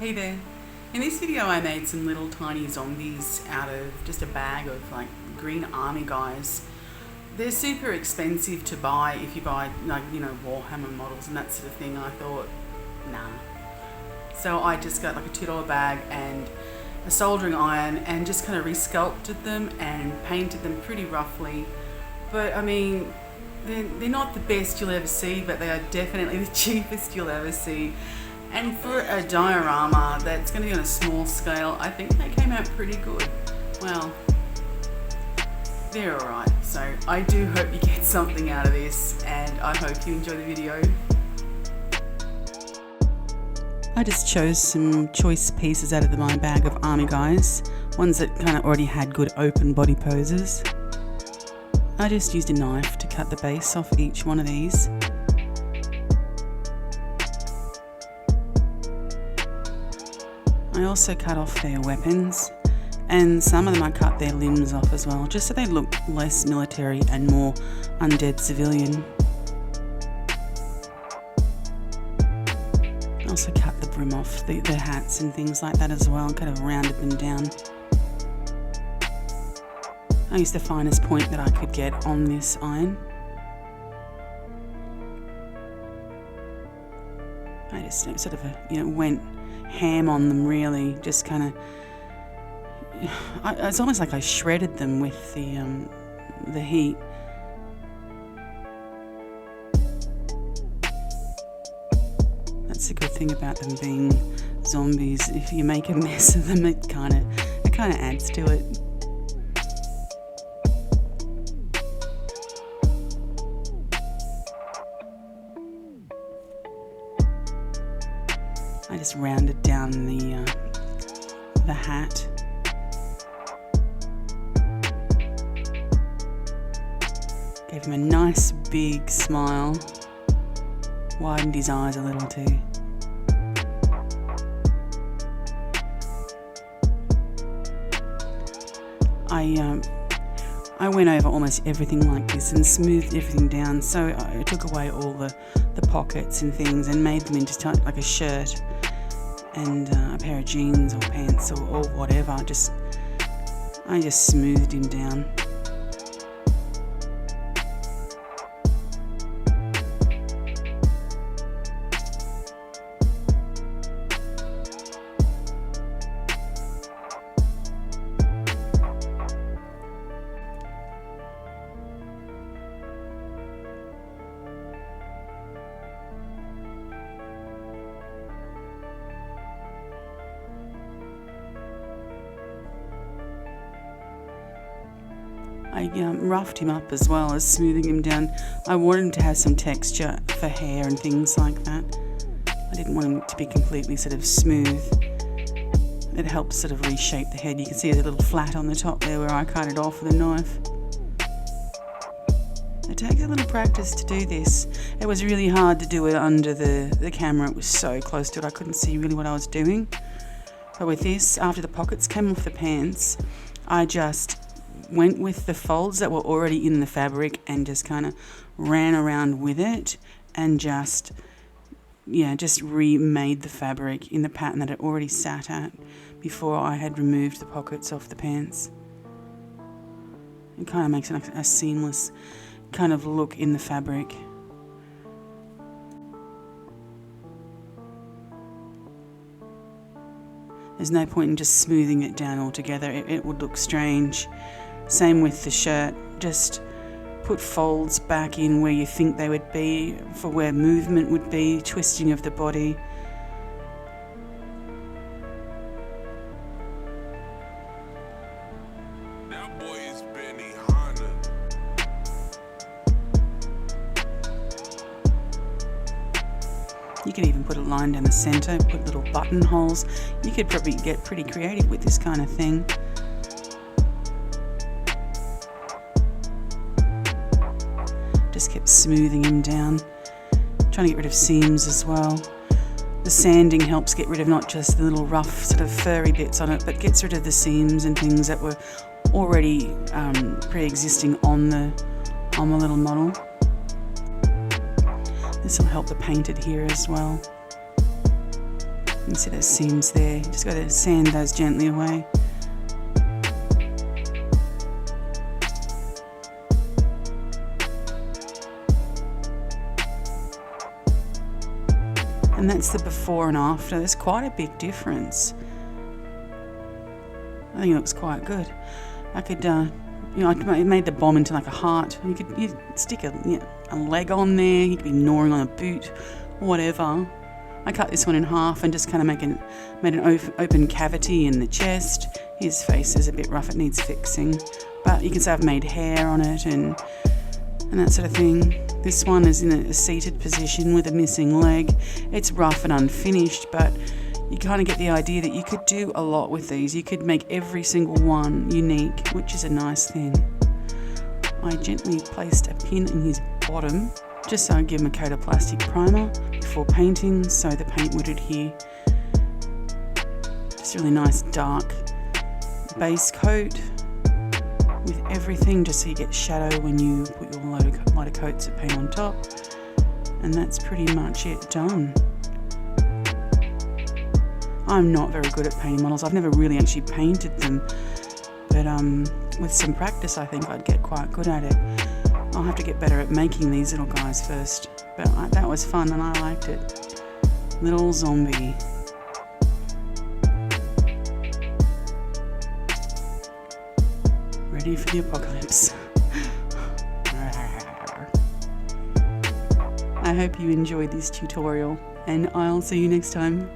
Hey there. In this video I made some little tiny zombies out of just a bag of like green army guys. They're super expensive to buy if you buy like, you know, Warhammer models and that sort of thing. I thought, nah. So I just got like a $2 bag and a soldering iron and just kind of resculpted them and painted them pretty roughly. But I mean, they're not the best you'll ever see, but they are definitely the cheapest you'll ever see. And for a diorama that's going to be on a small scale, I think they came out pretty good. Well, they're alright. So I do hope you get something out of this, and I hope you enjoy the video. I just chose some choice pieces out of my bag of army guys, ones that kind of already had good open body poses. I just used a knife to cut the base off each one of these. I also cut off their weapons, and some of them I cut their limbs off as well, just so they look less military and more undead civilian. I also cut the brim off the hats and things like that as well, and kind of rounded them down. I used the finest point that I could get on this iron. I just sort of, went ham on them really, just kind of, it's almost like I shredded them with the heat. That's the good thing about them being zombies. If you make a mess of them, it kind of adds to it. I just rounded down the hat. Gave him a nice big smile. Widened his eyes a little too. I went over almost everything like this and smoothed everything down, so I took away all the pockets and things and made them into like a shirt and a pair of jeans or pants or whatever. I just smoothed him down. I roughed him up as well as smoothing him down. I wanted him to have some texture for hair and things like that. I didn't want him to be completely sort of smooth. It helps sort of reshape the head. You can see there's a little flat on the top there where I cut it off with a knife. It takes a little practice to do this. It was really hard to do it under the camera. It was so close to it I couldn't see really what I was doing. But with this, after the pockets came off the pants, I just went with the folds that were already in the fabric and just kind of ran around with it and just remade the fabric in the pattern that it already sat at before I had removed the pockets off the pants. It kind of makes a seamless kind of look in the fabric. There's no point in just smoothing it down altogether. It would look strange. Same with the shirt, just put folds back in where you think they would be, for where movement would be, twisting of the body. That boy is Benny Hanna. You could even put a line down the centre, put little buttonholes. You could probably get pretty creative with this kind of thing. Just kept smoothing him down, trying to get rid of seams as well. The sanding helps get rid of not just the little rough sort of furry bits on it, but gets rid of the seams and things that were already pre-existing on the little model. This will help the painted here as well. You see those seams there. You just got to sand those gently away. And that's the before and after. There's quite a big difference. I think it looks quite good. I could, I made the bomb into like a heart. You stick a leg on there. You could be gnawing on a boot, whatever. I cut this one in half and just kind of made an open cavity in the chest. His face is a bit rough. It needs fixing. But you can see I've made hair on it and that sort of thing. This one is in a seated position with a missing leg. It's rough and unfinished, but you kind of get the idea that you could do a lot with these. You could make every single one unique, which is a nice thing. I gently placed a pin in his bottom, just so I give him a coat of plastic primer before painting, so the paint would adhere. Just a really nice dark base coat with everything, just so you get shadow when you put your lighter coats of paint on top. And that's pretty much it done. I'm not very good at painting models. I've never really actually painted them, but with some practice I think I'd get quite good at it. I'll have to get better at making these little guys first, but that was fun and I liked it. Little zombie. Ready for the apocalypse. I hope you enjoyed this tutorial and I'll see you next time.